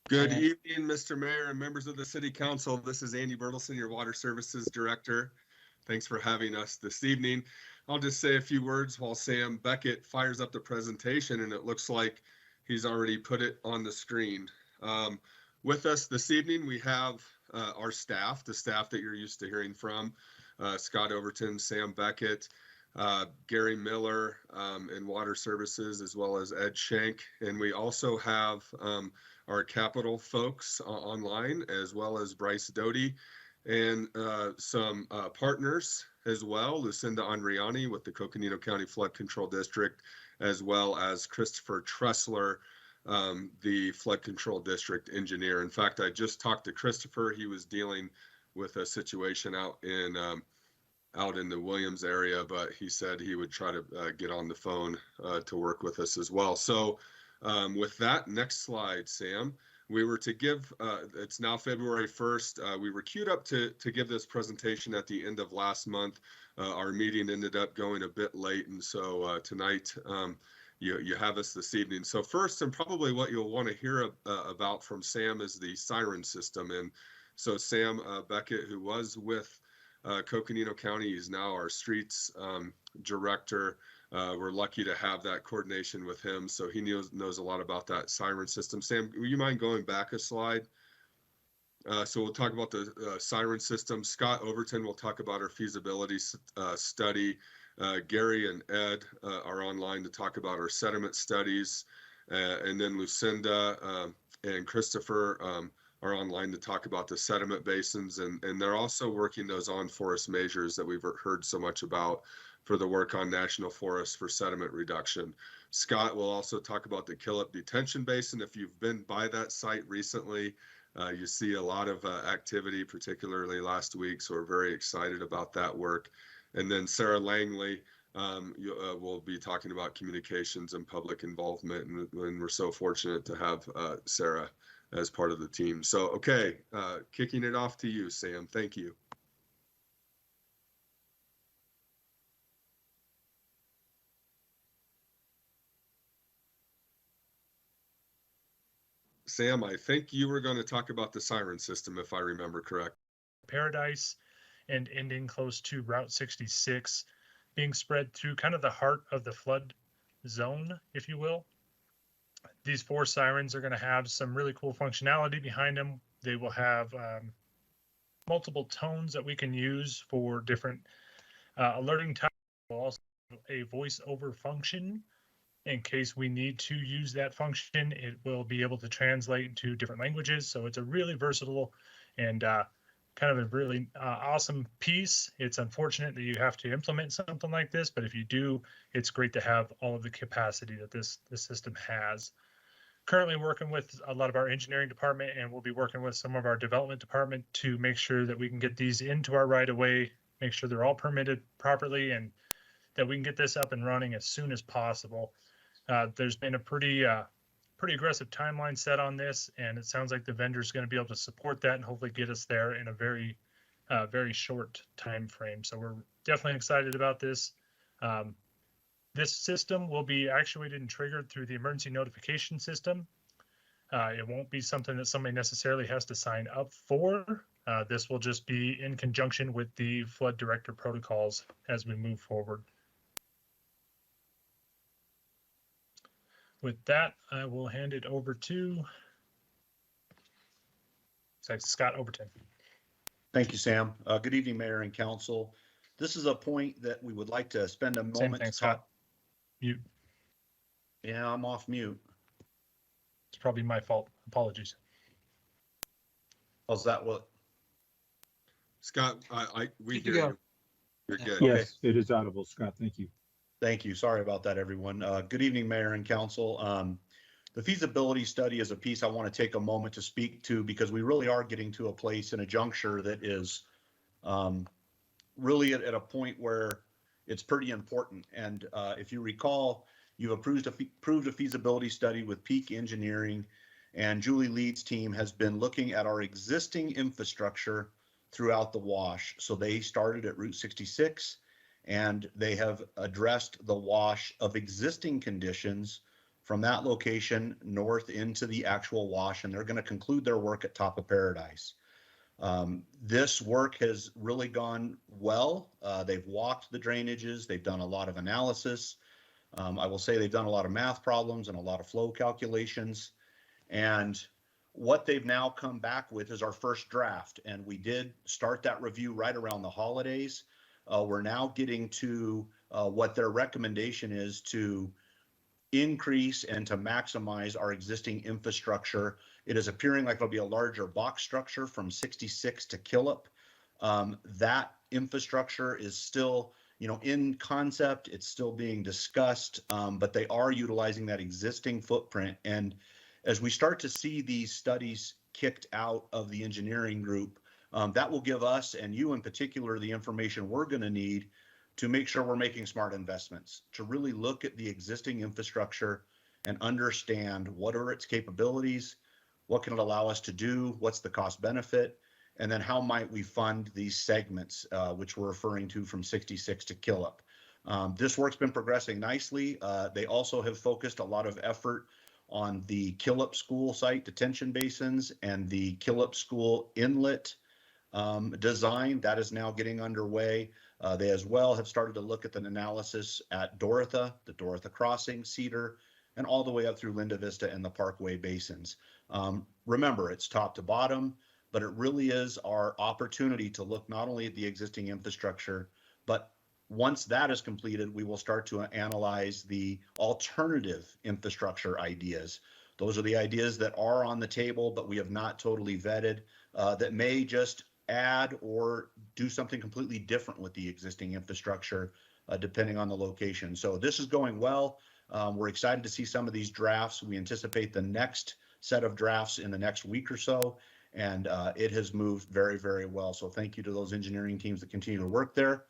Good evening, Mr. Mayor and members of the City Council. This is Andy Bertelson, your Water Services Director. Thanks for having us this evening. I'll just say a few words while Sam Beckett fires up the presentation, and it looks like he's already put it on the screen. With us this evening, we have our staff, the staff that you're used to hearing from, Scott Overton, Sam Beckett, Gary Miller in Water Services, as well as Ed Shank. And we also have our capital folks online, as well as Bryce Doty, and some partners as well, Lucinda Andriani with the Coconino County Flood Control District, as well as Christopher Tressler, the Flood Control District engineer. In fact, I just talked to Christopher. He was dealing with a situation out in the Williams area, but he said he would try to get on the phone to work with us as well. So with that, next slide, Sam. We were to give, it's now February 1st. We were queued up to give this presentation at the end of last month. Our meeting ended up going a bit late, and so tonight you have us this evening. So first, and probably what you'll want to hear about from Sam, is the Siren System. And so Sam Beckett, who was with Coconino County, is now our streets director. We're lucky to have that coordination with him, so he knows a lot about that Siren System. Sam, would you mind going back a slide? So we'll talk about the Siren System. Scott Overton will talk about our feasibility study. Gary and Ed are online to talk about our sediment studies. And then Lucinda and Christopher are online to talk about the sediment basins. And they're also working those on-forest measures that we've heard so much about for the work on national forests for sediment reduction. Scott will also talk about the Killip detention basin. If you've been by that site recently, you see a lot of activity, particularly last week. So we're very excited about that work. And then Sarah Langley will be talking about communications and public involvement. And we're so fortunate to have Sarah as part of the team. So, okay, kicking it off to you, Sam. Thank you. Sam, I think you were going to talk about the Siren System, if I remember correct. Paradise and ending close to Route 66, being spread through kind of the heart of the flood zone, if you will. These 4 sirens are going to have some really cool functionality behind them. They will have multiple tones that we can use for different alerting types. We'll also have a voice-over function. In case we need to use that function, it will be able to translate to different languages. So it's a really versatile and kind of a really awesome piece. It's unfortunate that you have to implement something like this, but if you do, it's great to have all of the capacity that this system has. Currently working with a lot of our engineering department, and we'll be working with some of our development department to make sure that we can get these into our right of way, make sure they're all permitted properly, and that we can get this up and running as soon as possible. There's been a pretty aggressive timeline set on this, and it sounds like the vendor is going to be able to support that and hopefully get us there in a very short time frame. So we're definitely excited about this. This system will be actuated and triggered through the emergency notification system. It won't be something that somebody necessarily has to sign up for. This will just be in conjunction with the flood director protocols as we move forward. With that, I will hand it over to Scott Overton. Thank you, Sam. Good evening, Mayor and Council. This is a point that we would like to spend a moment to talk. Mute. Yeah, I'm off mute. It's probably my fault. Apologies. How's that? What? Scott, we hear you. You're good. Yes, it is audible, Scott. Thank you. Thank you. Sorry about that, everyone. Good evening, Mayor and Council. The feasibility study is a piece I want to take a moment to speak to because we really are getting to a place in a juncture that is really at a point where it's pretty important. And if you recall, you've approved a feasibility study with Peak Engineering, and Julie Leeds' team has been looking at our existing infrastructure throughout the wash. So they started at Route 66, and they have addressed the wash of existing conditions from that location north into the actual wash, and they're going to conclude their work at Top of Paradise. This work has really gone well. They've walked the drainages. They've done a lot of analysis. I will say they've done a lot of math problems and a lot of flow calculations. And what they've now come back with is our first draft. And we did start that review right around the holidays. We're now getting to what their recommendation is to increase and to maximize our existing infrastructure. It is appearing like there'll be a larger box structure from 66 to Killip. That infrastructure is still, in concept, it's still being discussed, but they are utilizing that existing footprint. And as we start to see these studies kicked out of the engineering group, that will give us, and you in particular, the information we're going to need to make sure we're making smart investments, to really look at the existing infrastructure and understand what are its capabilities, what can it allow us to do, what's the cost benefit, and then how might we fund these segments, which we're referring to from 66 to Killip. This work's been progressing nicely. They also have focused a lot of effort on the Killip School site detention basins and the Killip School inlet design. That is now getting underway. They as well have started to look at an analysis at Dorotha, the Dorotha Crossing, Cedar, and all the way up through Linda Vista and the Parkway basins. Remember, it's top to bottom, but it really is our opportunity to look not only at the existing infrastructure, but once that is completed, we will start to analyze the alternative infrastructure ideas. Those are the ideas that are on the table, but we have not totally vetted, that may just add or do something completely different with the existing infrastructure, depending on the location. So this is going well. We're excited to see some of these drafts. We anticipate the next set of drafts in the next week or so, and it has moved very, very well. So thank you to those engineering teams that continue to work there.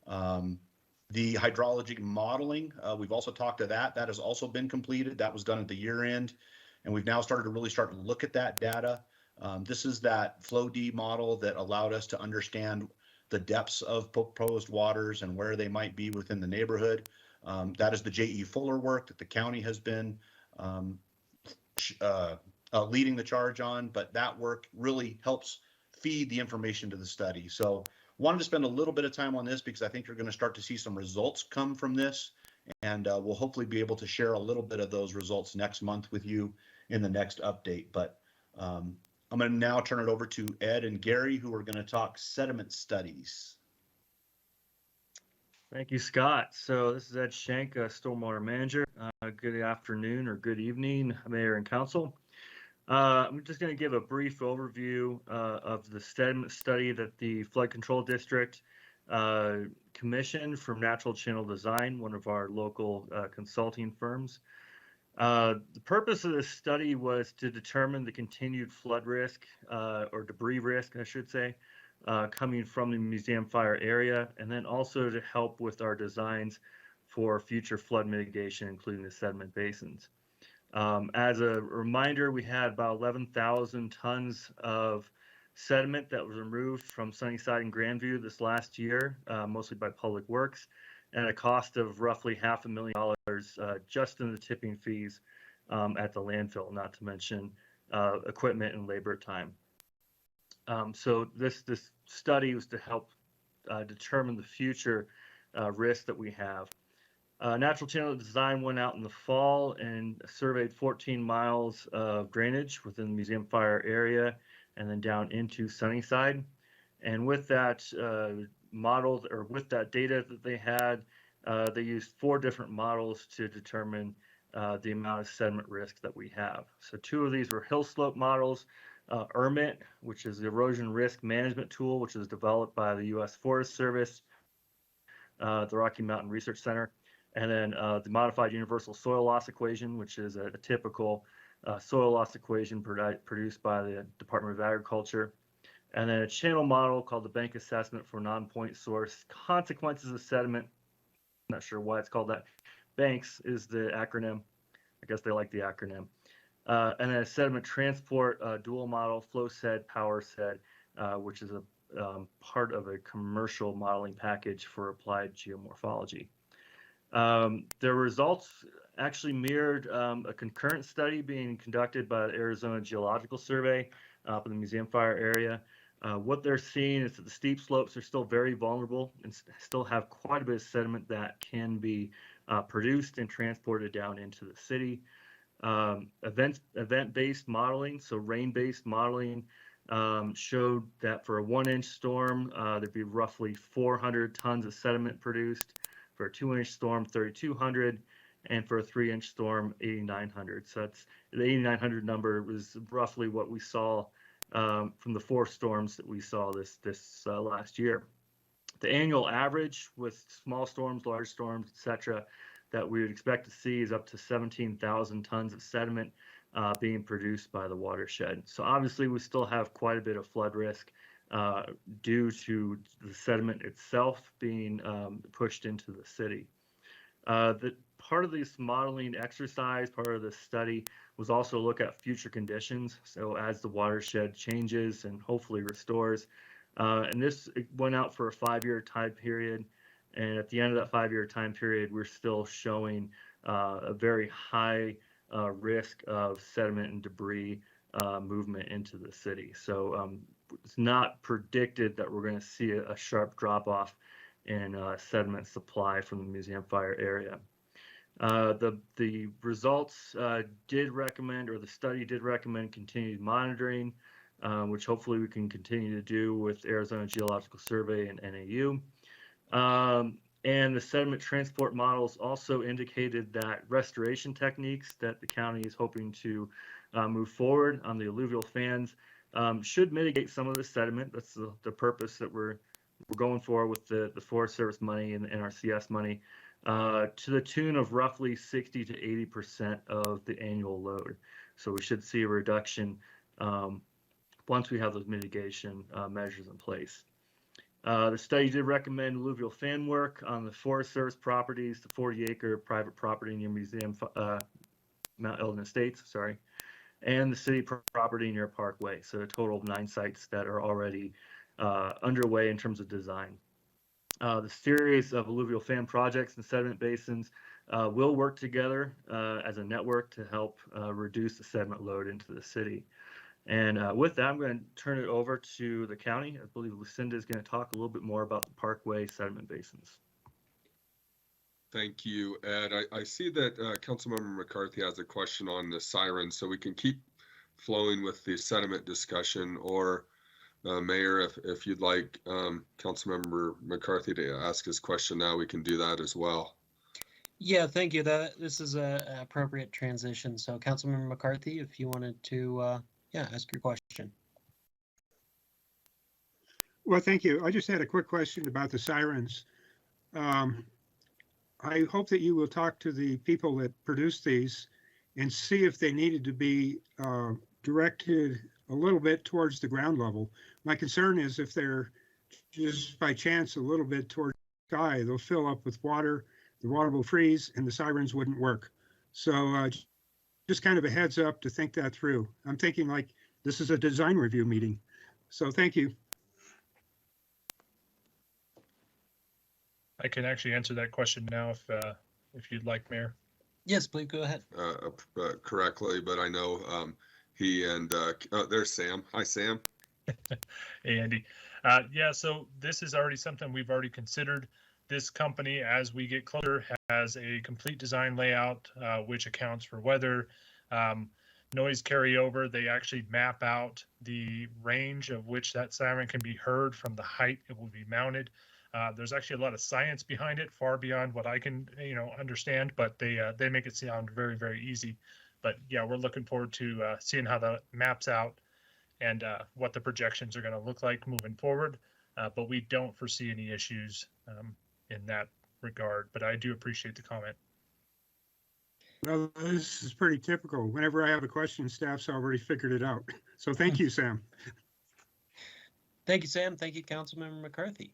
The hydrologic modeling, we've also talked to that. That has also been completed. That was done at the year end, and we've now started to really start to look at that data. This is that FlowD model that allowed us to understand the depths of proposed waters and where they might be within the neighborhood. That is the J.E. Fuller work that the county has been leading the charge on, but that work really helps feed the information to the study. So wanted to spend a little bit of time on this because I think you're going to start to see some results come from this, and we'll hopefully be able to share a little bit of those results next month with you in the next update. But I'm going to now turn it over to Ed and Gary, who are going to talk sediment studies. Thank you, Scott. So this is Ed Schenk, Stormwater Manager. Good afternoon or good evening, Mayor and Council. I'm just going to give a brief overview of the sediment study that the Flood Control District commissioned from Natural Channel Design, one of our local consulting firms. The purpose of this study was to determine the continued flood risk, or debris risk, I should say, coming from the museum fire area, and then also to help with our designs for future flood mitigation, including the sediment basins. As a reminder, we had about 11,000 tons of sediment that was removed from Sunnyside and Grandview this last year, mostly by Public Works, at a cost of roughly $500,000 just in the tipping fees at the landfill, not to mention equipment and labor time. So this study was to help determine the future risk that we have. Natural Channel Design went out in the fall and surveyed 14 miles of drainage within the museum fire area and then down into Sunnyside. And with that model, or with that data that they had, they used 4 different models to determine the amount of sediment risk that we have. So 2 of these were hill slope models, ERMIT, which is the erosion risk management tool, which is developed by the U.S. Forest Service, the Rocky Mountain Research Center, and then the modified universal soil loss equation, which is a typical soil loss equation produced by the Department of Agriculture, and then a channel model called the Bank Assessment for Non-Point Source Consequences of Sediment. I'm not sure why it's called that. BANKS is the acronym. I guess they like the acronym. And then a sediment transport dual model, flow sed, power sed, which is a part of a commercial modeling package for applied geomorphology. The results actually mirrored a concurrent study being conducted by the Arizona Geological Survey for the museum fire area. What they're seeing is that the steep slopes are still very vulnerable and still have quite a bit of sediment that can be produced and transported down into the city. Event-based modeling, so rain-based modeling, showed that for a 1-inch storm, there'd be roughly 400 tons of sediment produced. For a 2-inch storm, 3,200, and for a 3-inch storm, 8,900. So that's the 8,900 number was roughly what we saw from the 4 storms that we saw this last year. The annual average with small storms, large storms, etc., that we would expect to see is up to 17,000 tons of sediment being produced by the watershed. So obviously we still have quite a bit of flood risk due to the sediment itself being pushed into the city. The part of this modeling exercise, part of this study, was also look at future conditions. So as the watershed changes and hopefully restores, and this went out for a 5-year time period. And at the end of that 5-year time period, we're still showing a very high risk of sediment and debris movement into the city. So it's not predicted that we're going to see a sharp drop off in sediment supply from the museum fire area. The results did recommend, or the study did recommend, continued monitoring, which hopefully we can continue to do with Arizona Geological Survey and NAU. And the sediment transport models also indicated that restoration techniques that the county is hoping to move forward on the alluvial fans should mitigate some of the sediment. That's the purpose that we're going for with the Forest Service money and NRCS money, to the tune of roughly 60 to 80% of the annual load. So we should see a reduction once we have those mitigation measures in place. The study did recommend alluvial fan work on the Forest Service properties, the 40-acre private property near Museum Mount Eldon Estates, sorry, and the city property near Parkway. So a total of 9 sites that are already underway in terms of design. The series of alluvial fan projects and sediment basins will work together as a network to help reduce the sediment load into the city. And with that, I'm going to turn it over to the county. I believe Lucinda is going to talk a little bit more about the Parkway sediment basins. Thank you, Ed. I see that Councilmember McCarthy has a question on the Siren, so we can keep flowing with the sediment discussion, or Mayor, if you'd like Councilmember McCarthy to ask his question now, we can do that as well. Yeah, thank you. This is an appropriate transition. So Councilmember McCarthy, if you wanted to ask your question. Well, thank you. I just had a quick question about the sirens. I hope that you will talk to the people that produce these and see if they needed to be directed a little bit towards the ground level. My concern is if they're just by chance a little bit towards the sky, they'll fill up with water, the water will freeze, and the sirens wouldn't work. So just kind of a heads up to think that through. I'm thinking like this is a design review meeting. So thank you. I can actually answer that question now if you'd like, Mayor. Yes, please go ahead. Correctly, but I know he and there's Sam. Hi, Sam. Hey, Andy. Yeah, so this is already something we've already considered. This company, as we get closer, has a complete design layout, which accounts for weather, noise carryover. They actually map out the range of which that siren can be heard from the height it will be mounted. There's actually a lot of science behind it, far beyond what I can, understand, but they make it sound very, very easy. But yeah, we're looking forward to seeing how that maps out and what the projections are going to look like moving forward. But we don't foresee any issues in that regard. But I do appreciate the comment. Well, this is pretty typical. Whenever I have a question, staff's already figured it out. So thank you, Sam. Thank you, Sam. Thank you, Councilmember McCarthy.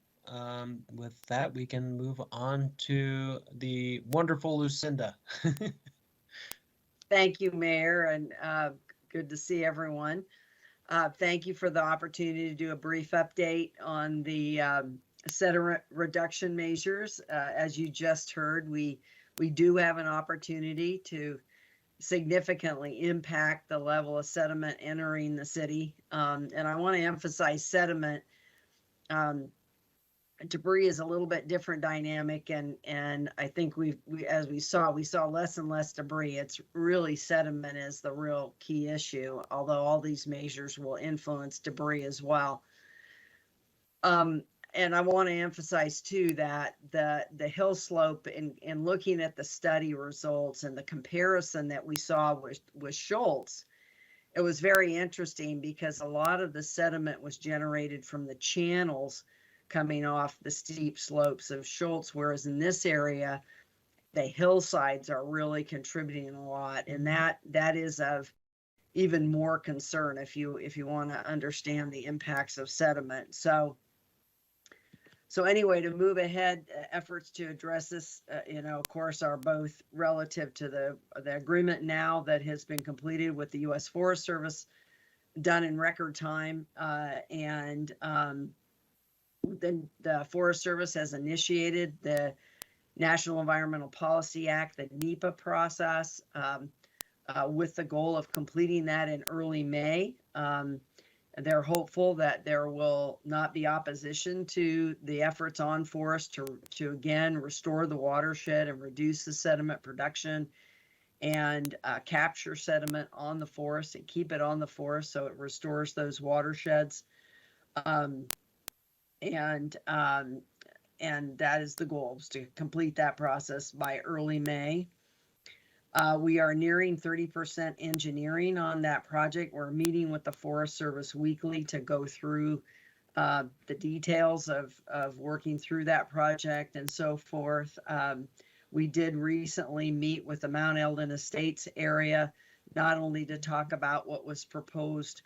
With that, we can move on to the wonderful Lucinda. Thank you, Mayor, and good to see everyone. Thank you for the opportunity to do a brief update on the sediment reduction measures. As you just heard, we we do have an opportunity to significantly impact the level of sediment entering the city. And I want to emphasize sediment. Debris is a little bit different dynamic, and I think we as we saw less and less debris. It's really sediment is the real key issue, although all these measures will influence debris as well. And I want to emphasize too that the hill slope, in looking at the study results and the comparison that we saw with Schultz, it was very interesting because a lot of the sediment was generated from the channels coming off the steep slopes of Schultz, whereas in this area, the hillsides are really contributing a lot, and that is of even more concern if you want to understand the impacts of sediment. So anyway, to move ahead, efforts to address this, of course, are both relative to the agreement now that has been completed with the U.S. Forest Service, done in record time, and then the Forest Service has initiated the National Environmental Policy Act, the NEPA process, with the goal of completing that in early May. They're hopeful that there will not be opposition to the efforts on forest to again restore the watershed and reduce the sediment production and capture sediment on the forest and keep it on the forest so it restores those watersheds. And that is the goal, is to complete that process by early May. We are nearing 30% engineering on that project. We're meeting with the Forest Service weekly to go through the details of working through that project and so forth. We did recently meet with the Mount Eldon Estates area, not only to talk about what was proposed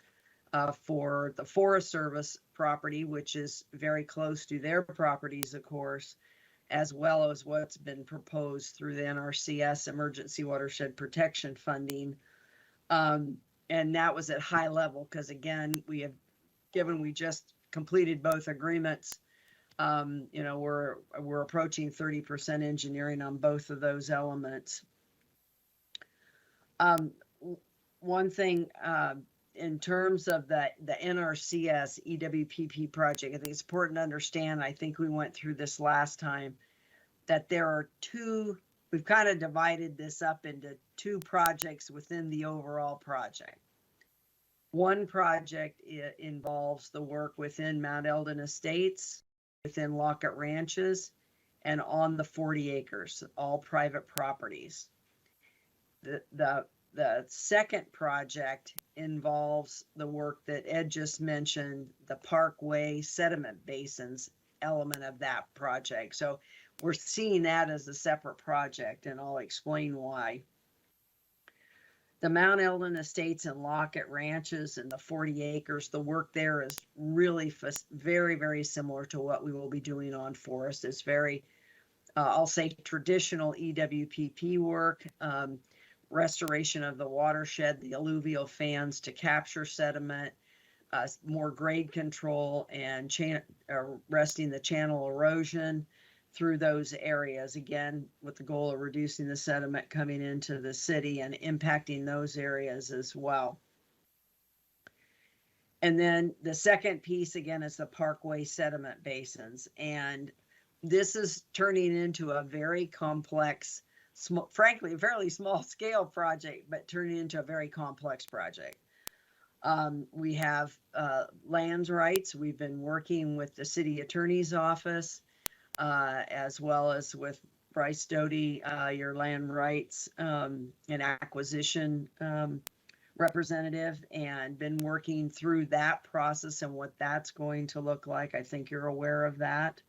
for the Forest Service property, which is very close to their properties, of course, as well as what's been proposed through the NRCS Emergency Watershed Protection Funding. And that was at high level because, again, we just completed both agreements. We're approaching 30% engineering on both of those elements. One thing, in terms of the NRCS EWPP project, I think it's important to understand, I think we went through this last time, that there are we've kind of divided this up into two projects within the overall project. One project involves the work within Mount Eldon Estates, within Lockett Ranches, and on the 40 acres, all private properties. The second project involves the work that Ed just mentioned, the Parkway sediment basins element of that project. So we're seeing that as a separate project, and I'll explain why. The Mount Eldon Estates and Lockett Ranches and the 40 acres, the work there is really very, very similar to what we will be doing on forest. It's very, I'll say, traditional EWPP work. Restoration of the watershed, the alluvial fans to capture sediment, more grade control, and arresting the channel erosion through those areas, again, with the goal of reducing the sediment coming into the city and impacting those areas as well. And then the second piece, again, is the Parkway sediment basins. And this is turning into a very complex, frankly, a fairly small scale project, but turning into a very complex project. We have lands rights. We've been working with the city attorney's office, as well as with Bryce Doty, your land rights and acquisition representative, and been working through that process and what that's going to look like. I think you're aware of that.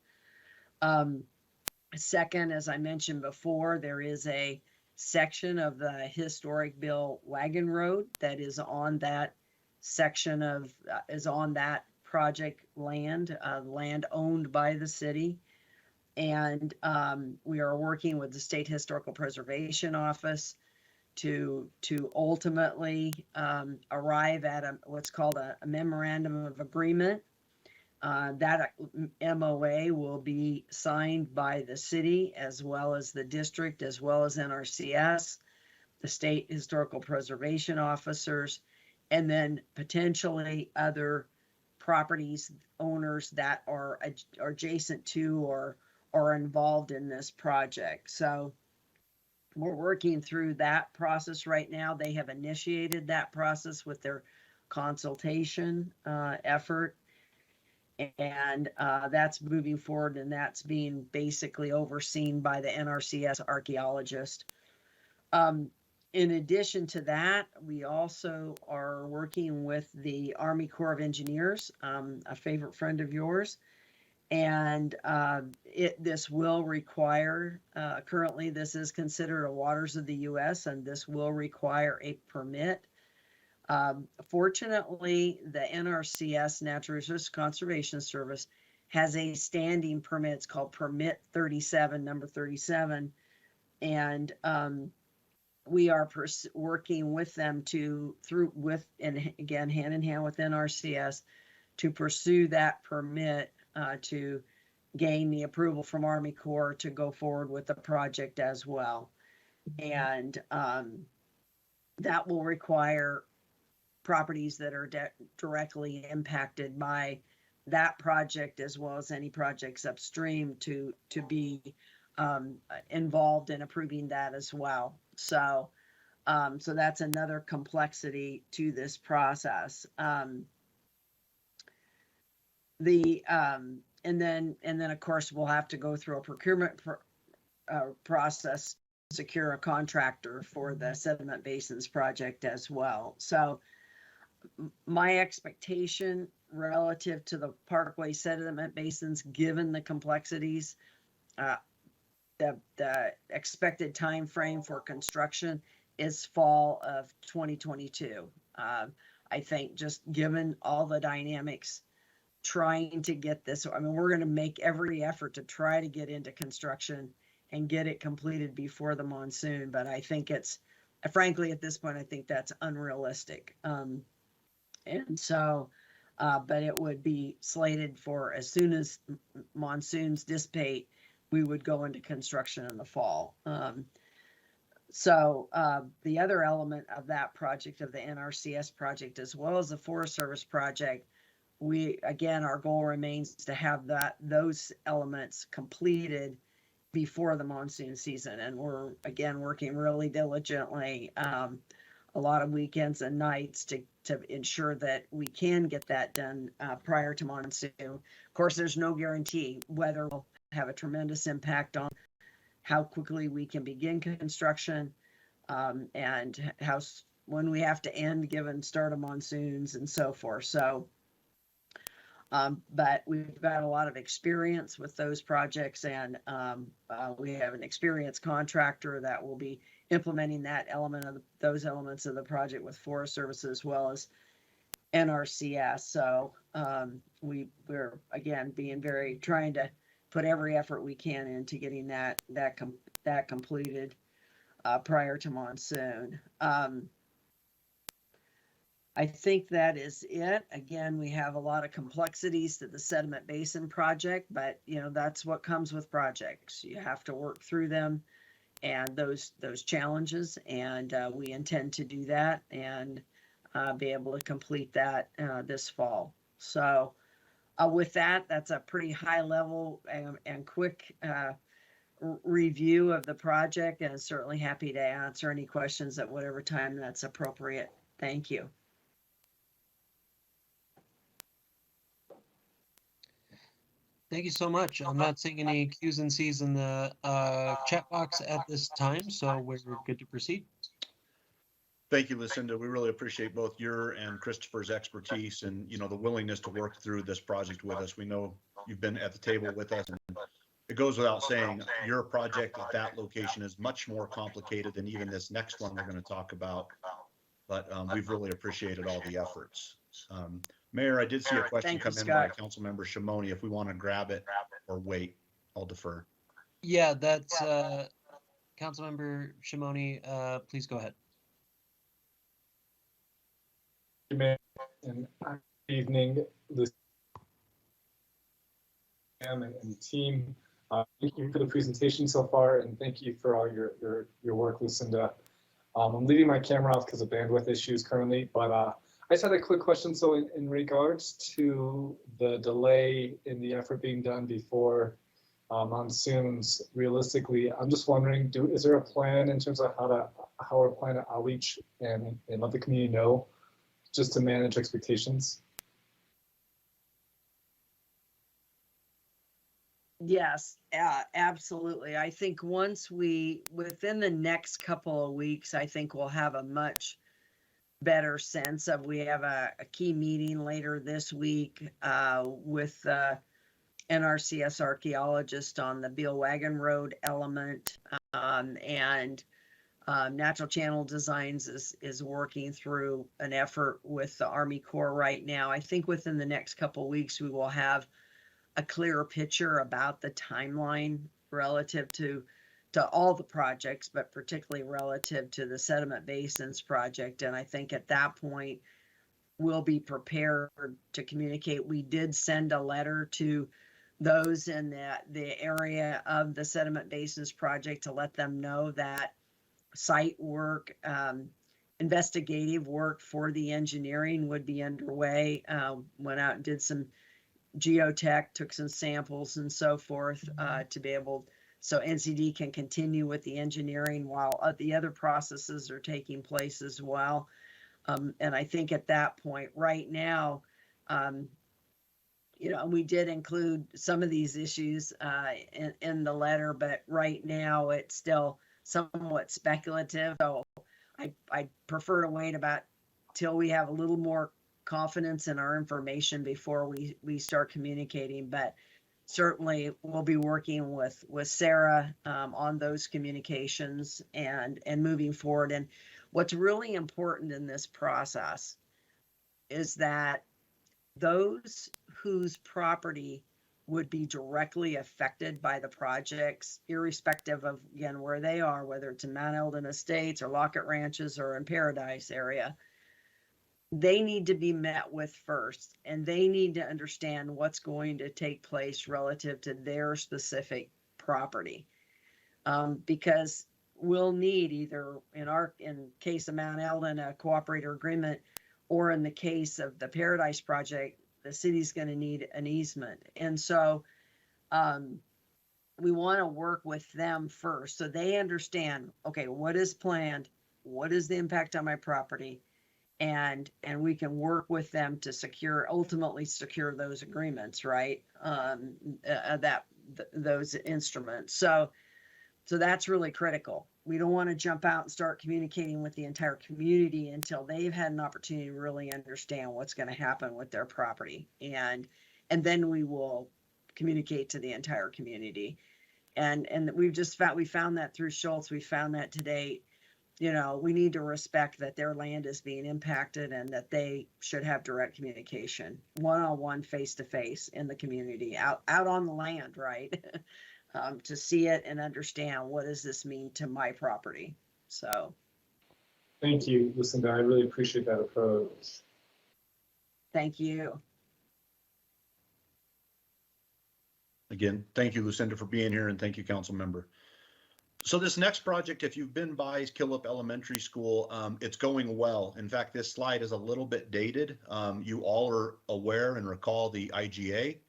Second, as I mentioned before, there is a section of the historic Bill Wagon Road that is on that section of, is on that project land, land owned by the city. And we are working with the State Historical Preservation Office to ultimately arrive at what's called a memorandum of agreement That MOA will be signed by the city as well as the district, as well as NRCS, the state historical preservation officers, and then potentially other properties owners that are adjacent to or are involved in this project. So we're working through that process right now. They have initiated that process with their consultation effort, and that's moving forward, and that's being basically overseen by the NRCS archaeologist. In addition to that, we also are working with the Army Corps of Engineers, a favorite friend of yours. And this will require, currently this is considered a waters of the US, and this will require a permit. Fortunately, the NRCS, Natural Resources Conservation Service, has a standing permit. It's called Permit 37, number 37. And we are working with them and again, hand in hand with NRCS to pursue that permit to gain the approval from Army Corps to go forward with the project as well. And that will require properties that are directly impacted by that project, as well as any projects upstream, to be involved in approving that as well. So that's another complexity to this process. And then of course we'll have to go through a procurement process to secure a contractor for the Sediment Basins project as well. So my expectation relative to the Parkway Sediment Basins, given the complexities, the expected time frame for construction is fall of 2022. I think just given all the dynamics, trying to get this, I mean, we're going to make every effort to try to get into construction and get it completed before the monsoon. But I think it's, frankly, at this point, I think that's unrealistic. And so, but it would be slated for as soon as monsoons dissipate, we would go into construction in the fall. So the other element of that project, of the NRCS project, as well as the Forest Service project, our goal remains to have those elements completed before the monsoon season. And we're, again, working really diligently, a lot of weekends and nights to ensure that we can get that done prior to monsoon. Of course, there's no guarantee. Weather will have a tremendous impact on how quickly we can begin construction, and when we have to end given start of monsoons and so forth. So, but we've got a lot of experience with those projects, and we have an experienced contractor that will be implementing those elements of the project with Forest Service as well as NRCS. So we're again trying to put every effort we can into getting that completed prior to monsoon. I think that is it. Again, we have a lot of complexities to the Sediment Basin project, but that's what comes with projects. You have to work through them and those challenges, and we intend to do that and be able to complete that this fall. So with that, that's a pretty high level and quick review of the project, and certainly happy to answer any questions at whatever time that's appropriate. Thank you. Thank you so much. I'm not seeing any Q's and C's in the chat box at this time, so we're good to proceed. Thank you, Lucinda. We really appreciate both your and Christopher's expertise and, the willingness to work through this project with us. We know you've been at the table with us, and it goes without saying your project at that location is much more complicated than even this next one we're going to talk about. But we've really appreciated all the efforts. Mayor, I did see a question come in by Councilmember Shimoni. If we want to grab it or wait, I'll defer. Yeah, that's Councilmember Shimoni. Please go ahead. And good evening. and team. Thank you for the presentation so far, and thank you for all your work, Lucinda. I'm leaving my camera off because of bandwidth issues currently, but I just had a quick question. So in regards to the delay in the effort being done before monsoons, realistically, I'm just wondering, is there a plan in terms of how we're planning to outreach and let the community know, just to manage expectations? Yes, absolutely. I think within the next couple of weeks, I think we'll have a much better sense of, we have a key meeting later this week with NRCS archaeologist on the Beal Wagon Road element, and Natural Channel Designs is working through an effort with the Army Corps right now. I think within the next couple of weeks, we will have a clearer picture about the timeline relative to all the projects, but particularly relative to the Sediment Basins project. And I think at that point, we'll be prepared to communicate. We did send a letter to those in the area of the Sediment Basins project to let them know that site work, investigative work for the engineering would be underway. Went out and did some geotech, took some samples and so forth to be able, so NCD can continue with the engineering while the other processes are taking place as well. And I think at that point right now, we did include some of these issues in the letter, but right now it's still somewhat speculative. So I prefer to wait about till we have a little more confidence in our information before we start communicating. But certainly we'll be working with Sarah on those communications and moving forward. And what's really important in this process is that those whose property would be directly affected by the projects, irrespective of, again, where they are, whether it's in Mount Eldon Estates or Lockett Ranches or in Paradise area, they need to be met with first, and they need to understand what's going to take place relative to their specific property. Because we'll need either, in case of Mount Eldon, a cooperator agreement, or in the case of the Paradise project, the city's going to need an easement. And so we want to work with them first so they understand, okay, what is planned, what is the impact on my property, and we can work with them to ultimately secure those agreements, right? Those instruments. So that's really critical. We don't want to jump out and start communicating with the entire community until they've had an opportunity to really understand what's going to happen with their property. And then we will communicate to the entire community. And we found that through Schultz, we found that today, we need to respect that their land is being impacted and that they should have direct communication, one-on-one, face-to-face in the community, out on the land, right? To see it and understand, what does this mean to my property? So. Thank you, Lucinda. I really appreciate that approach. Thank you. Again, thank you, Lucinda, for being here, and thank you, council member. So this next project, if you've been by Killip Elementary School, it's going well. In fact, this slide is a little bit dated. You all are aware and recall the IGA.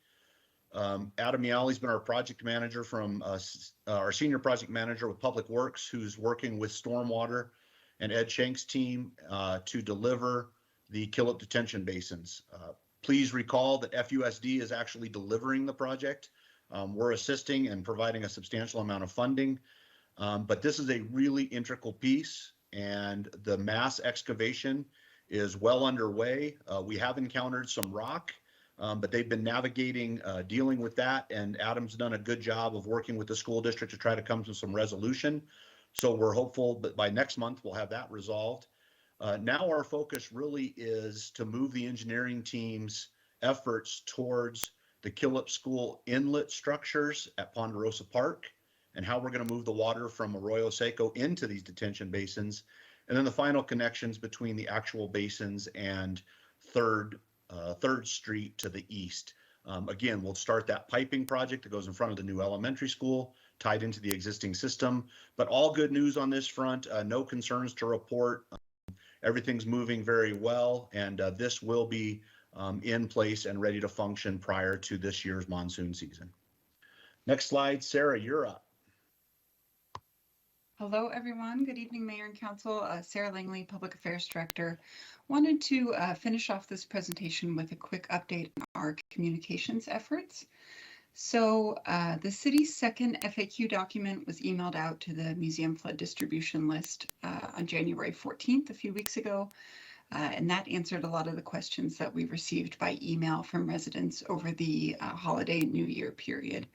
Adam Miali's been our project manager our senior project manager with Public Works, who's working with Stormwater and Ed Shank's team to deliver the Killip detention basins. Please recall that FUSD is actually delivering the project. We're assisting and providing a substantial amount of funding, but this is a really integral piece, and the mass excavation is well underway. We have encountered some rock, but they've been navigating, dealing with that, and Adam's done a good job of working with the school district to try to come to some resolution. So we're hopeful that by next month we'll have that resolved. Now our focus really is to move the engineering team's efforts towards the Killip School inlet structures at Ponderosa Park, and how we're going to move the water from Arroyo Seco into these detention basins, and then the final connections between the actual basins and Third Street to the east. Again, we'll start that piping project that goes in front of the new elementary school, tied into the existing system. But all good news on this front, no concerns to report. Everything's moving very well, and this will be in place and ready to function prior to this year's monsoon season. Next slide, Sarah, you're up. Hello, everyone. Good evening, Mayor and Council. Sarah Langley, Public Affairs Director. Wanted to finish off this presentation with a quick update on our communications efforts. So the city's second FAQ document was emailed out to the museum flood distribution list on January 14th, a few weeks ago. And that answered a lot of the questions that we received by email from residents over the holiday and New Year period.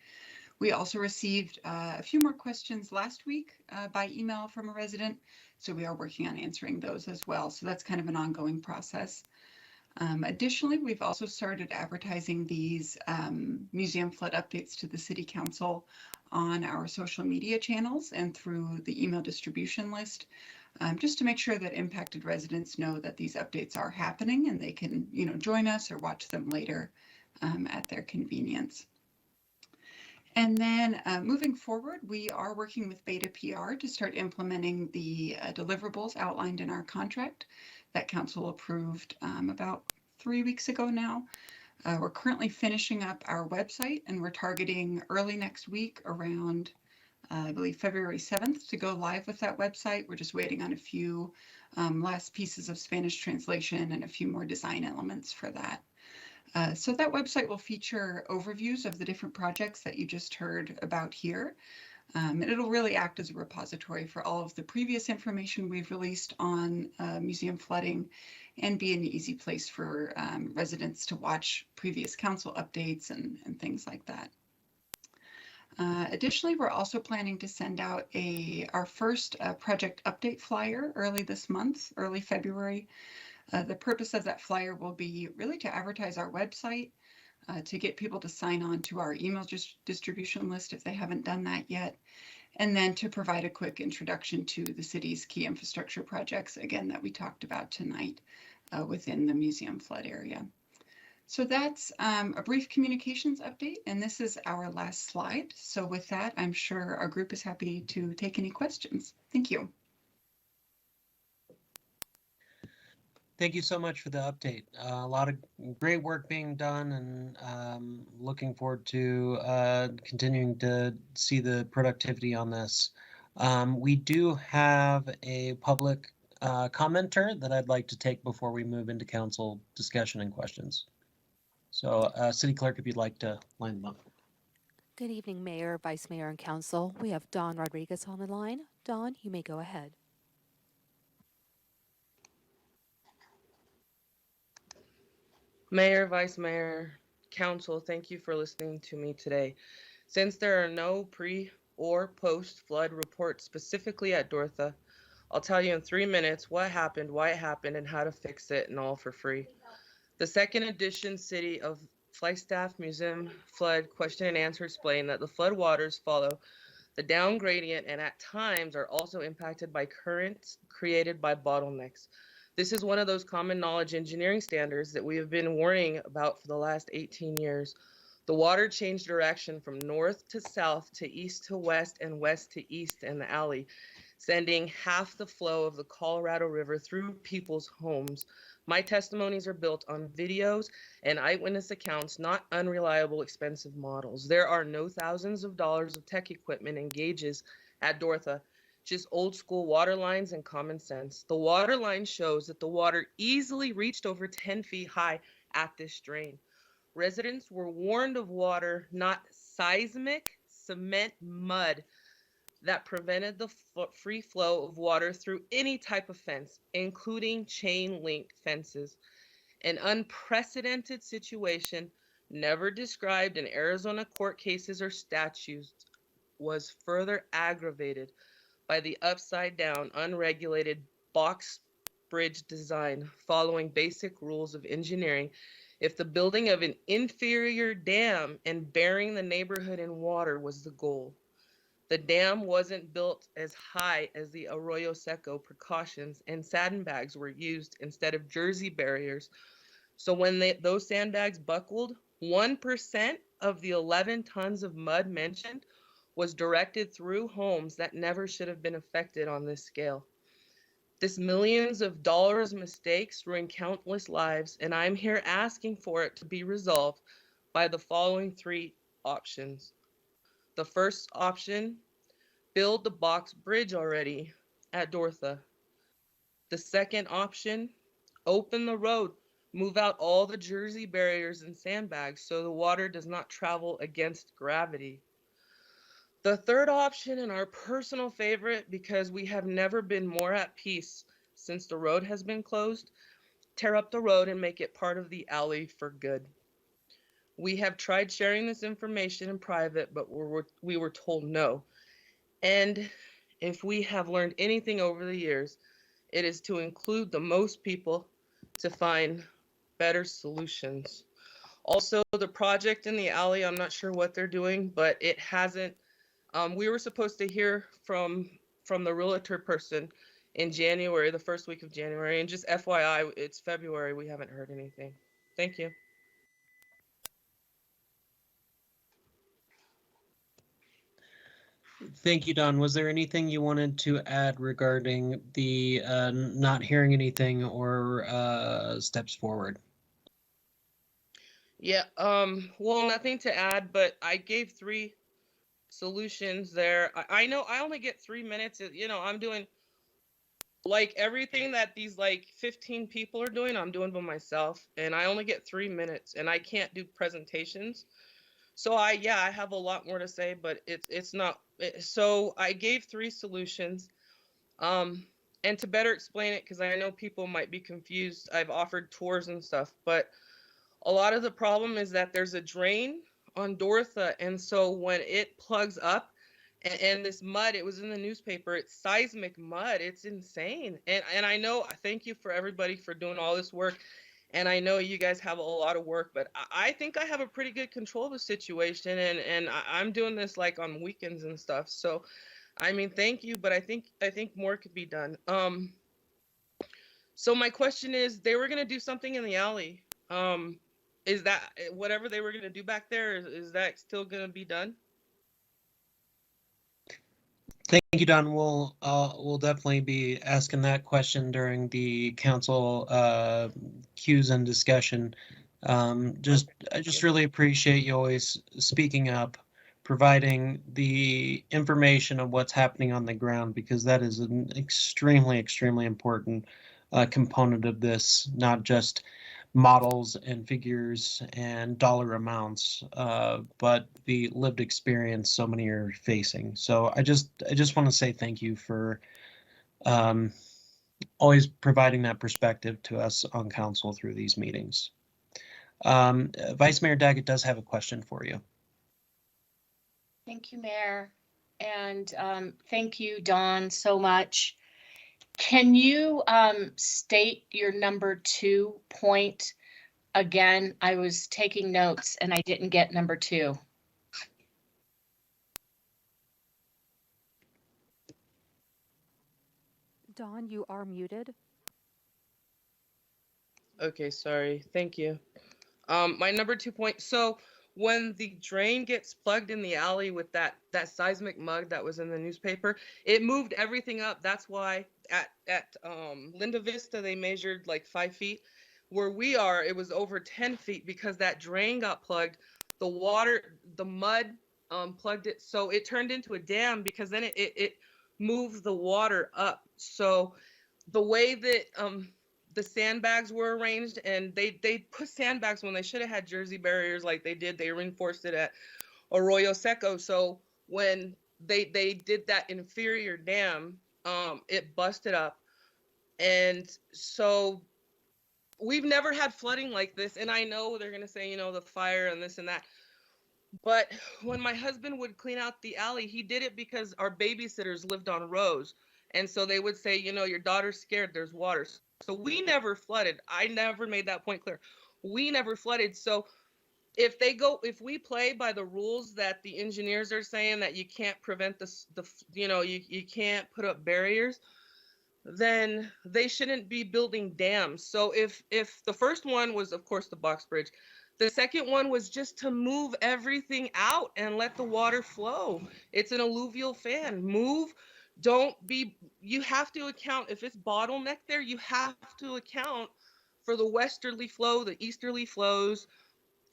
We also received a few more questions last week by email from a resident, so we are working on answering those as well. So that's kind of an ongoing process. Additionally, we've also started advertising these museum flood updates to the City Council on our social media channels and through the email distribution list, just to make sure that impacted residents know that these updates are happening and they can, join us or watch them later at their convenience. And then moving forward, we are working with Beta PR to start implementing the deliverables outlined in our contract that Council approved about 3 weeks ago now. We're currently finishing up our website, and we're targeting early next week around, I believe, February 7th to go live with that website. We're just waiting on a few last pieces of Spanish translation and a few more design elements for that. So that website will feature overviews of the different projects that you just heard about here. And it'll really act as a repository for all of the previous information we've released on museum flooding and be an easy place for residents to watch previous council updates and things like that. Additionally, we're also planning to send out our first project update flyer early this month, early February. The purpose of that flyer will be really to advertise our website, to get people to sign on to our email distribution list if they haven't done that yet, and then to provide a quick introduction to the city's key infrastructure projects, again, that we talked about tonight within the museum flood area. So that's a brief communications update, and this is our last slide. So with that, I'm sure our group is happy to take any questions. Thank you. Thank you so much for the update. A lot of great work being done, and looking forward to continuing to see the productivity on this. We do have a public commenter that I'd like to take before we move into council discussion and questions. So City Clerk, if you'd like to line them up. Good evening, Mayor, Vice Mayor, and Council. We have Dawn Rodriguez on the line. Dawn, you may go ahead. Mayor, Vice Mayor, Council, thank you for listening to me today. Since there are no pre or post flood reports specifically at Dortha, I'll tell you in 3 minutes what happened, why it happened, and how to fix it, and all for free. The second edition City of Flagstaff Museum Flood Question and Answer explained that the flood waters follow the down gradient and at times are also impacted by currents created by bottlenecks. This is one of those common knowledge engineering standards that we have been warning about for the last 18 years. The water changed direction from north to south to east to west and west to east in the alley, sending half the flow of the Colorado River through people's homes. My testimonies are built on videos and eyewitness accounts, not unreliable, expensive models. There are no thousands of dollars of tech equipment and gauges at Dortha, just old school water lines and common sense. The water line shows that the water easily reached over 10 feet high at this drain. Residents were warned of water, not seismic cement mud, that prevented the free flow of water through any type of fence, including chain link fences. An unprecedented situation never described in Arizona court cases or statutes was further aggravated by the upside down, unregulated box bridge design following basic rules of engineering. If the building of an inferior dam and burying the neighborhood in water was the goal, the dam wasn't built as high as the Arroyo Seco precautions, and sandbags were used instead of Jersey barriers. So when those sandbags buckled, 1% of the 11 tons of mud mentioned was directed through homes that never should have been affected on this scale. This millions of dollars mistakes ruined countless lives, and I'm here asking for it to be resolved by the following 3 options. The first option, build the box bridge already at Dortha. The second option, open the road, move out all the Jersey barriers and sandbags so the water does not travel against gravity. The third option, and our personal favorite, because we have never been more at peace since the road has been closed, tear up the road and make it part of the alley for good. We have tried sharing this information in private, but we were told no. And if we have learned anything over the years, it is to include the most people to find better solutions. Also, the project in the alley, I'm not sure what they're doing, but it hasn't. We were supposed to hear from the realtor person in January, the first week of January, and just FYI, it's February. We haven't heard anything. Thank you. Thank you, Don. Was there anything you wanted to add regarding the not hearing anything or steps forward? Yeah, well, nothing to add, but I gave 3 solutions there. I know I only get 3 minutes. You know, I'm doing like everything that these like 15 people are doing, I'm doing by myself, and I only get 3 minutes, and I can't do presentations. So I have a lot more to say, but it's not. So I gave 3 solutions. And to better explain it, because I know people might be confused, I've offered tours and stuff, but a lot of the problem is that there's a drain on Dortha, and so when it plugs up, and this mud, it was in the newspaper, it's seismic mud, it's insane. And I know, thank you for everybody for doing all this work, and I know you guys have a lot of work, but I think I have a pretty good control of the situation, and I'm doing this like on weekends and stuff. So, I mean, thank you, but I think more could be done. So my question is, they were gonna do something in the alley. Is that whatever they were gonna do back there? Is that still gonna be done? Thank you, Don. We'll definitely be asking that question during the council cues and discussion. I just really appreciate you always speaking up, providing the information of what's happening on the ground, because that is an extremely, extremely important component of this, not just models and figures and dollar amounts, but the lived experience so many are facing. So I just want to say thank you for always providing that perspective to us on council through these meetings. Vice Mayor Daggett does have a question for you. Thank you, Mayor. And thank you, Don, so much. Can you state your number 2 point again? I was taking notes and I didn't get number 2. Dawn, you are muted. Okay, sorry. Thank you. My number 2 point. So when the drain gets plugged in the alley with that seismic mud that was in the newspaper, it moved everything up. That's why at Linda Vista they measured like 5 feet. Where we are, it was over 10 feet because that drain got plugged. The mud plugged it, so it turned into a dam because then it moved the water up. So the way that the sandbags were arranged, and they put sandbags when they should have had Jersey barriers like they did. They reinforced it at Arroyo Seco. So when they did that inferior dam, it busted up. And so we've never had flooding like this. And I know they're going to say, you know, the fire and this and that. But when my husband would clean out the alley, he did it because our babysitters lived on Rose. And so they would say, you know, your daughter's scared, there's water. So we never flooded. I never made that point clear. We never flooded. So if we play by the rules that the engineers are saying, that you can't prevent you can't put up barriers, then they shouldn't be building dams. So if the first one was, of course, the box bridge, The second one was just to move everything out and let the water flow. It's an alluvial fan. Move, don't be, you have to account, if it's bottleneck there, you have to account for the westerly flow, the easterly flows,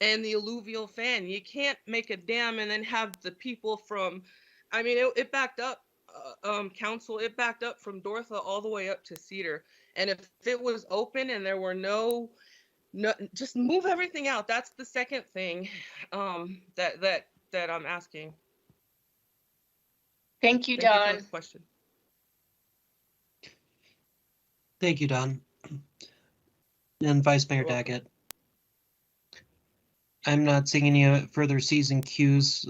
and the alluvial fan. You can't make a dam and then have the people from, I mean, it backed up, council, it backed up from Dortha all the way up to Cedar. And if it was open and there were no, just move everything out. That's the second thing that I'm asking. Thank you, Thank you for Dawn. the question. Thank you, Don. And Vice Mayor You're welcome. Daggett. I'm not seeing any further Cs and Qs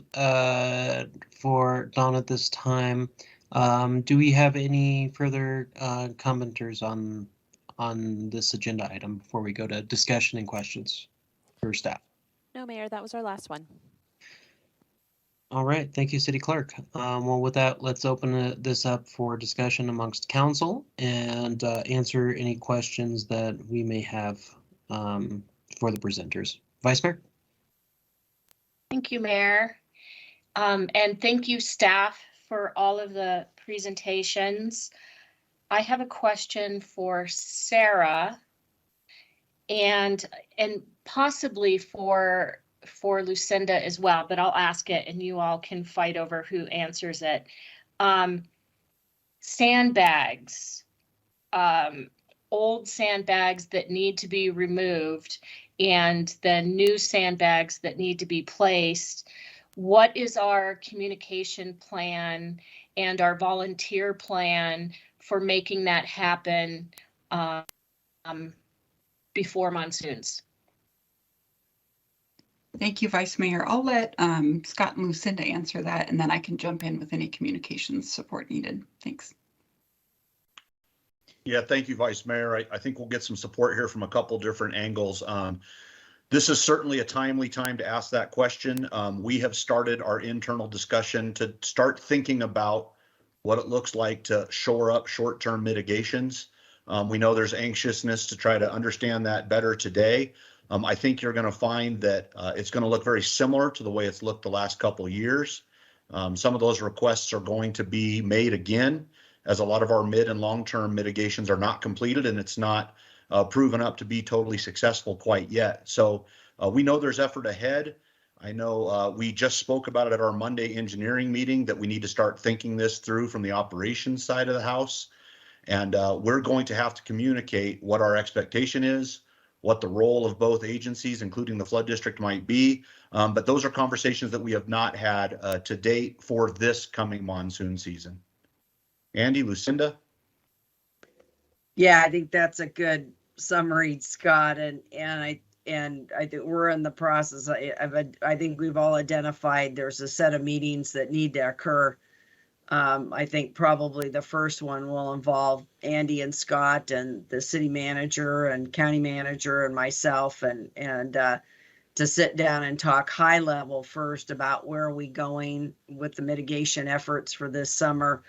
for Don at this time. Do we have any further commenters on this agenda item before we go to discussion and questions for staff? No, Mayor, that was our last one. All right, thank you, City Clerk. Well, with that, let's open this up for discussion amongst council and answer any questions that we may have for the presenters. Vice Mayor? Thank you, Mayor. And thank you, staff, for all of the presentations. I have a question for Sarah and possibly for Lucinda as well, but I'll ask it and you all can fight over who answers it. Sandbags, old sandbags that need to be removed and the new sandbags that need to be placed. What is our communication plan and our volunteer plan for making that happen before monsoons? Thank you, Vice Mayor. I'll let Scott and Lucinda answer that, and then I can jump in with any communications support needed. Thanks. Yeah, thank you, Vice Mayor. I think we'll get some support here from a couple different angles. This is certainly a timely time to ask that question. We have started our internal discussion to start thinking about what it looks like to shore up short-term mitigations. We know there's anxiousness to try to understand that better today. I think you're going to find that it's going to look very similar to the way it's looked the last couple of years. Some of those requests are going to be made again, as a lot of our mid and long-term mitigations are not completed and it's not proven up to be totally successful quite yet. So we know there's effort ahead. I know we just spoke about it at our Monday engineering meeting that we need to start thinking this through from the operations side of the house. And we're going to have to communicate what our expectation is, what the role of both agencies, including the flood district, might be. But those are conversations that we have not had to date for this coming monsoon season. Andy, Lucinda? Yeah, I think that's a good summary, Scott, and I think we're in the process. I think we've all identified there's a set of meetings that need to occur. I think probably the first one will involve Andy and Scott and the city manager and county manager and myself and to sit down and talk high level first about where are we going with the mitigation efforts for this summer.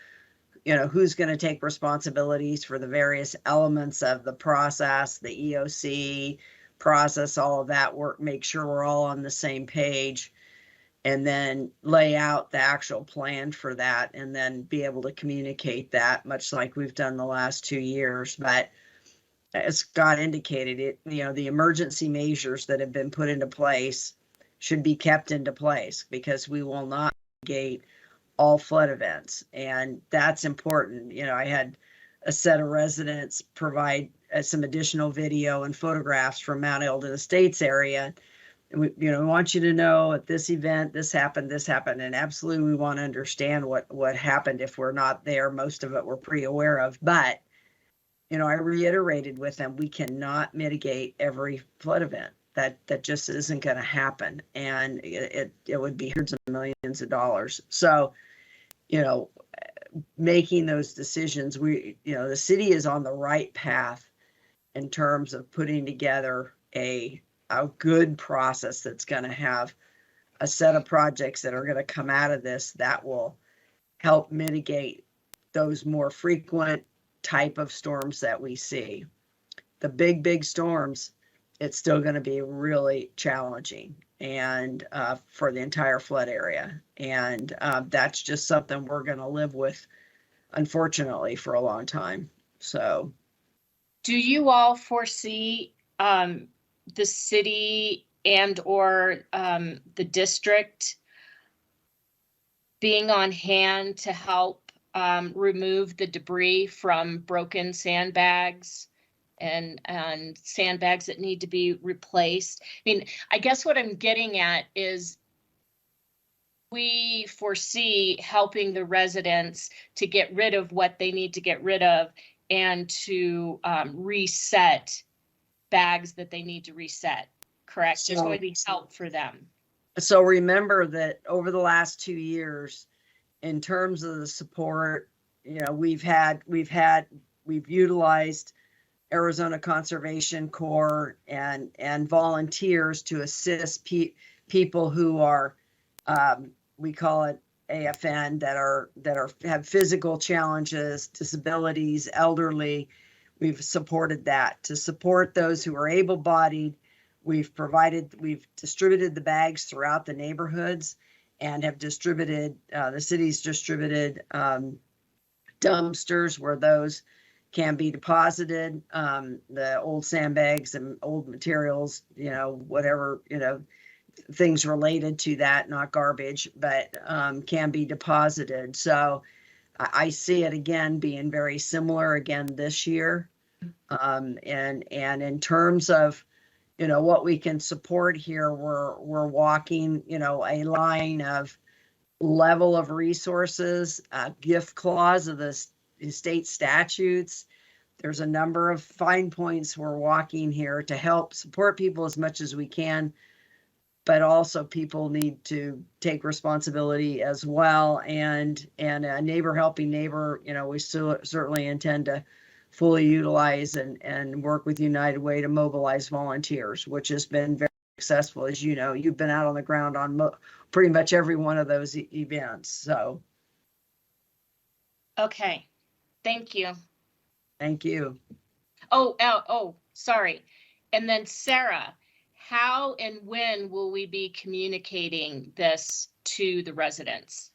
You know, who's going to take responsibilities for the various elements of the process, the EOC process, all of that work, make sure we're all on the same page, and then lay out the actual plan for that, and then be able to communicate that, much like we've done the last 2 years. But as Scott indicated, the emergency measures that have been put into place should be kept into place because we will not mitigate all flood events, and that's important. I had a set of residents provide some additional video and photographs from Mount Eldon Estates area. And we want you to know at this event, this happened, and absolutely we want to understand what happened if we're not there. Most of it we're pretty aware of, but I reiterated with them, we cannot mitigate every flood event. That just isn't going to happen, and it would be hundreds of millions of dollars. So, making those decisions, the city is on the right path in terms of putting together a good process that's going to have a set of projects that are going to come out of this that will help mitigate those more frequent type of storms that we see. The big storms, it's still going to be really challenging and for the entire flood area. And that's just something we're going to live with, unfortunately, for a long time. So, Do you all foresee the city and or the district being on hand to help remove the debris from broken sandbags and sandbags that need to be replaced? I mean, I guess what I'm getting at is we foresee helping the residents to get rid of what they need to get rid of and to reset bags that they need to reset, correct? There's going to be help for them. So remember that over the last 2 years, in terms of the support, you know, we've utilized Arizona Conservation Corps and volunteers to assist people who are, we call it AFN, that have physical challenges, disabilities, elderly. We've supported that to support those who are able-bodied. We've distributed the bags throughout the neighborhoods and have distributed, the city's distributed dumpsters where those can be deposited, the old sandbags and old materials, you know, whatever, you know, things related to that, not garbage, but can be deposited. So I see it again being very similar again this year. And in terms of, you know, what we can support here, we're walking, you know, a line of level of resources, gift clause of the state statutes. There's a number of fine points we're walking here to help support people as much as we can, but also people need to take responsibility as well. And a neighbor helping neighbor, you know, we still certainly intend to fully utilize and work with United Way to mobilize volunteers, which has been very successful. As you know, you've been out on the ground on pretty much every one of those events. So. Okay, thank you. Thank you. Oh, sorry. And then Sarah, how and when will we be communicating this to the residents?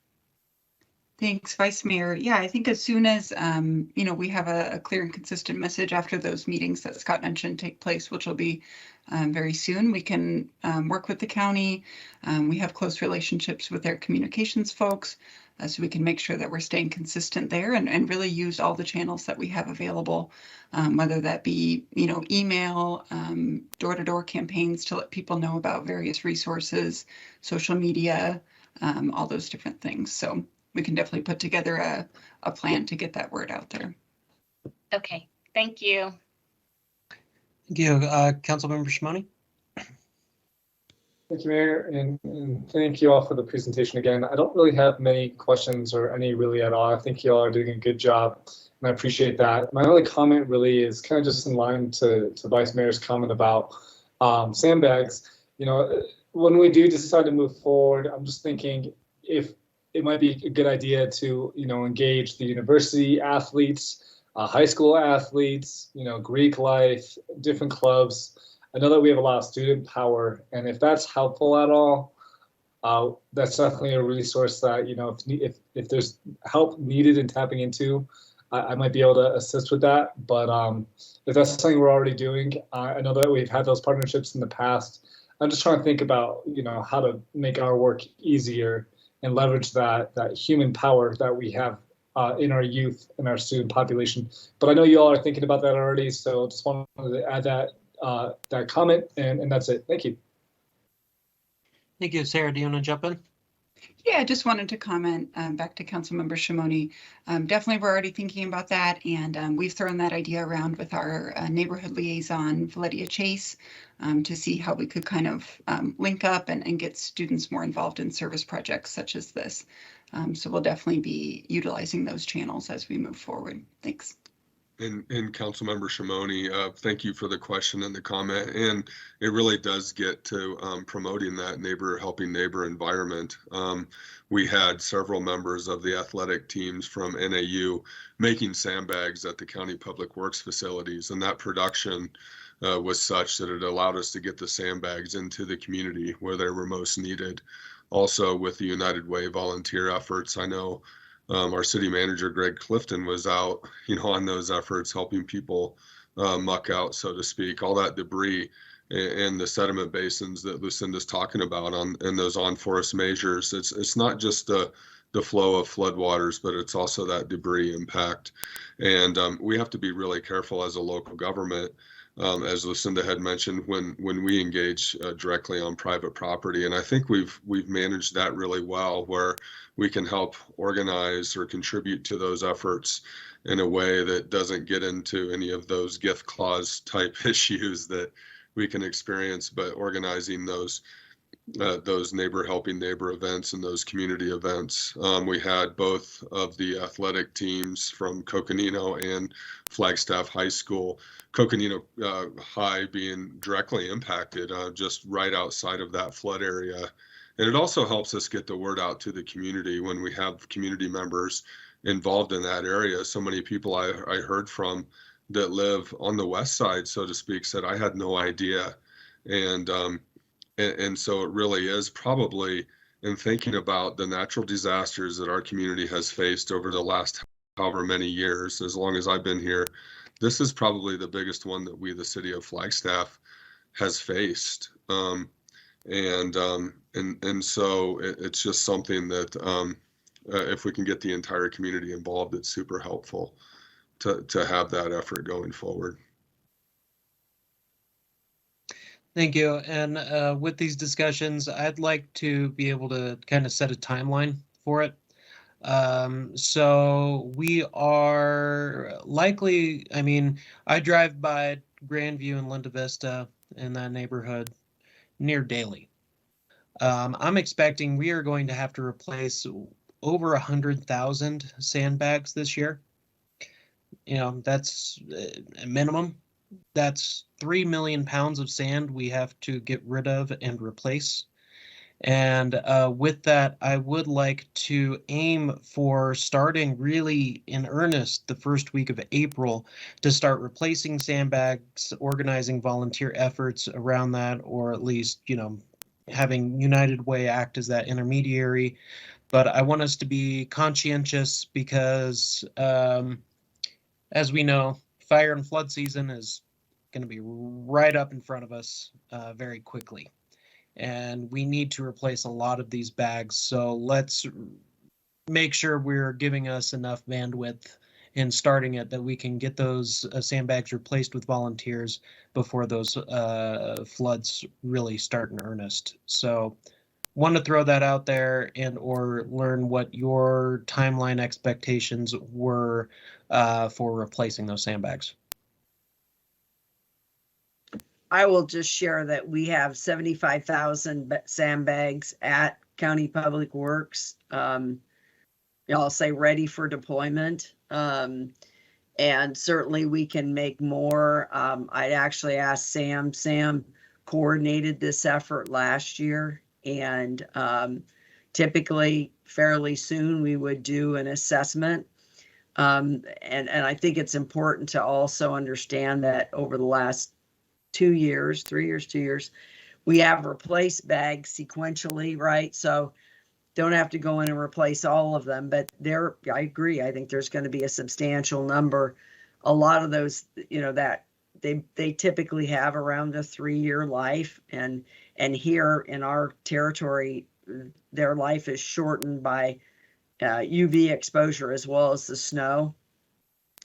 Thanks, Vice Mayor. Yeah, I think as soon as, you know, we have a clear and consistent message after those meetings that Scott mentioned take place, which will be very soon, we can work with the county. We have close relationships with their communications folks, so we can make sure that we're staying consistent there and really use all the channels that we have available, whether that be, you know, email, door-to-door campaigns to let people know about various resources, social media, all those different things. So we can definitely put together a plan to get that word out there. Okay, thank you. Thank you, Councilmember Shimoni. Thank you, Mayor, and thank you all for the presentation again. I don't really have many questions or any really at all. I think you all are doing a good job, and I appreciate that. My only comment really is kind of just in line to Vice Mayor's comment about sandbags. You know, when we do decide to move forward, I'm just thinking if it might be a good idea to, you know, engage the university athletes, high school athletes, you know, Greek life, different clubs. I know that we have a lot of student power, and if that's helpful at all, that's definitely a resource that, you know, if there's help needed in tapping into, I might be able to assist with that. But if that's something we're already doing, I know that we've had those partnerships in the past. I'm just trying to think about, you know, how to make our work easier and leverage that human power that we have in our youth and our student population. But I know you all are thinking about that already, so just wanted to add that comment, and that's it. Thank you. Thank you, Sarah. Do you want to jump in? Yeah, I just wanted to comment back to Councilmember Shimoni. Definitely, we're already thinking about that, and we've thrown that idea around with our neighborhood liaison, Valedia Chase, to see how we could kind of link up and get students more involved in service projects such as this. So we'll definitely be utilizing those channels as we move forward. Thanks. And Councilmember Shimoni, thank you for the question and the comment. And it really does get to promoting that helping neighbor environment. We had several members of the athletic teams from NAU making sandbags at the county public works facilities, and that production was such that it allowed us to get the sandbags into the community where they were most needed. Also, with the United Way volunteer efforts, I know our city manager, Greg Clifton, was out, on those efforts, helping people muck out, so to speak, all that debris and the sediment basins that Lucinda's talking about and those on-forest measures. It's not just the flow of floodwaters, but it's also that debris impact. And we have to be really careful as a local government, as Lucinda had mentioned, when we engage directly on private property. And I think we've managed that really well, where we can help organize or contribute to those efforts in a way that doesn't get into any of those gift clause type issues that we can experience, but organizing those neighbor helping neighbor events and those community events. We had both of the athletic teams from Coconino and Flagstaff High School, Coconino High being directly impacted just right outside of that flood area. And it also helps us get the word out to the community when we have community members involved in that area. So many people I heard from that live on the west side, so to speak, said, I had no idea. And so it really is probably, in thinking about the natural disasters that our community has faced over the last however many years, as long as I've been here, this is probably the biggest one that we, the city of Flagstaff, has faced. And so it's just something that if we can get the entire community involved, it's super helpful to have that effort going forward. Thank you. And with these discussions, I'd like to be able to kind of set a timeline for it. So we are likely, I drive by Grandview and Linda Vista in that neighborhood near daily. I'm expecting we are going to have to replace over 100,000 sandbags this year. That's a minimum. That's 3 million pounds of sand we have to get rid of and replace. And with that, I would like to aim for starting really in earnest the first week of April to start replacing sandbags, organizing volunteer efforts around that, or at least, having United Way act as that intermediary. But I want us to be conscientious because, as we know, fire and flood season is going to be right up in front of us very quickly. And we need to replace a lot of these bags. So let's make sure we're giving us enough bandwidth in starting it that we can get those sandbags replaced with volunteers before those floods really start in earnest. So want to throw that out there and or learn what your timeline expectations were for replacing those sandbags. I will just share that we have 75,000 sandbags at County Public Works. I'll say ready for deployment. And certainly we can make more. I'd actually asked Sam. Sam coordinated this effort last year, and typically fairly soon we would do an assessment. And I think it's important to also understand that over the last 3 years, we have replaced bags sequentially, right? So don't have to go in and replace all of them, but I agree. I think there's going to be a substantial number. A lot of those, that they typically have around a 3-year life, and here in our territory, their life is shortened by UV exposure as well as the snow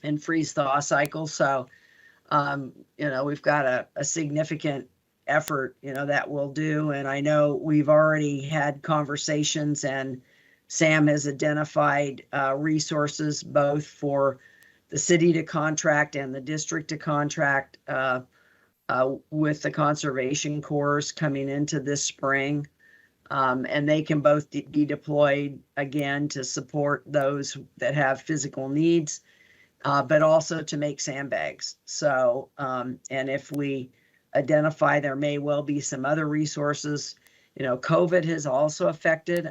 and freeze thaw cycle. So we've got a significant effort, that we'll do. And I know we've already had conversations, and Sam has identified resources both for the city to contract and the district to contract with the conservation corps coming into this spring. And they can both be deployed again to support those that have physical needs, but also to make sandbags. So, and if we identify there may well be some other resources, COVID has also affected.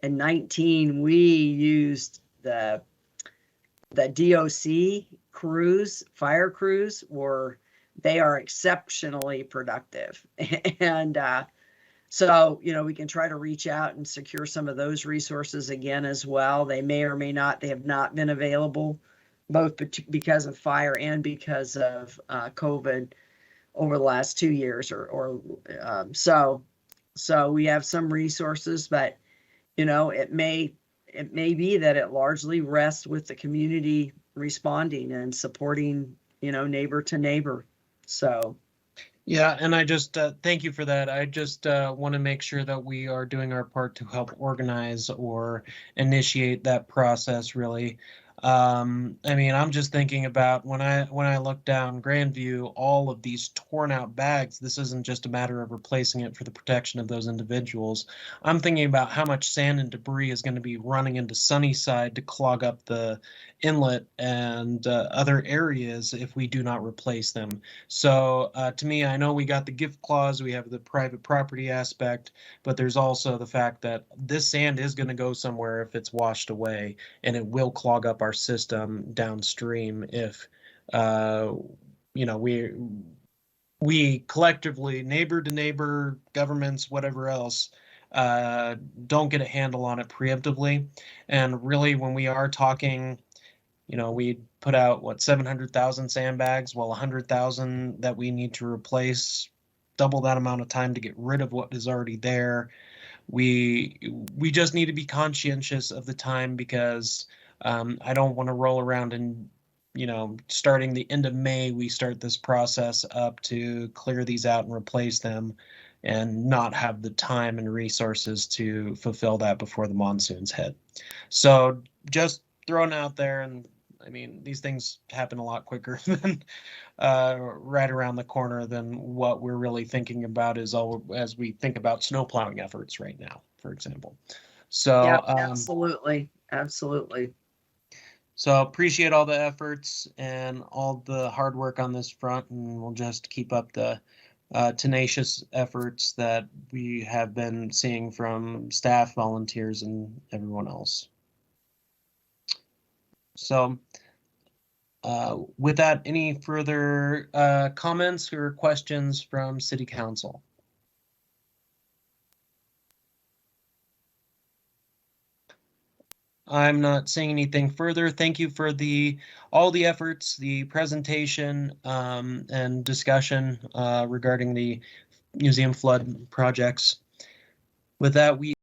In 19, we used the DOC crews, fire crews were they are exceptionally productive. And so, we can try to reach out and secure some of those resources again as well. They may or may not, they have not been available, both because of fire and because of COVID over the last 2 years so we have some resources, but it may be that it largely rests with the community responding and supporting, neighbor to neighbor. So. Yeah, and I just thank you for that. I just want to make sure that we are doing our part to help organize or initiate that process, really. I'm just thinking about when I look down Grandview, all of these torn out bags. This isn't just a matter of replacing it for the protection of those individuals. I'm thinking about how much sand and debris is going to be running into Sunnyside to clog up the inlet and other areas if we do not replace them. So to me, I know we got the gift clause, we have the private property aspect, but there's also the fact that this sand is going to go somewhere if it's washed away, and it will clog up our system downstream if we collectively, neighbor to neighbor, governments, whatever else, don't get a handle on it preemptively. And really, when we are talking, we put out 700,000 sandbags, well, 100,000 that we need to replace, double that amount of time to get rid of what is already there. We just need to be conscientious of the time, because I don't want to roll around and, starting the end of May, we start this process up to clear these out and replace them, and not have the time and resources to fulfill that before the monsoons hit. So just throwing out there, and these things happen a lot quicker than right around the corner than what we're really thinking about as we think about snow plowing efforts right now, for example. So yeah, absolutely. So appreciate all the efforts and all the hard work on this front, and we'll just keep up the tenacious efforts that we have been seeing from staff, volunteers, and everyone else. So with that, any further comments or questions from City Council? I'm not saying anything further. Thank you for all the efforts, the presentation, and discussion regarding the museum flood projects. With that, we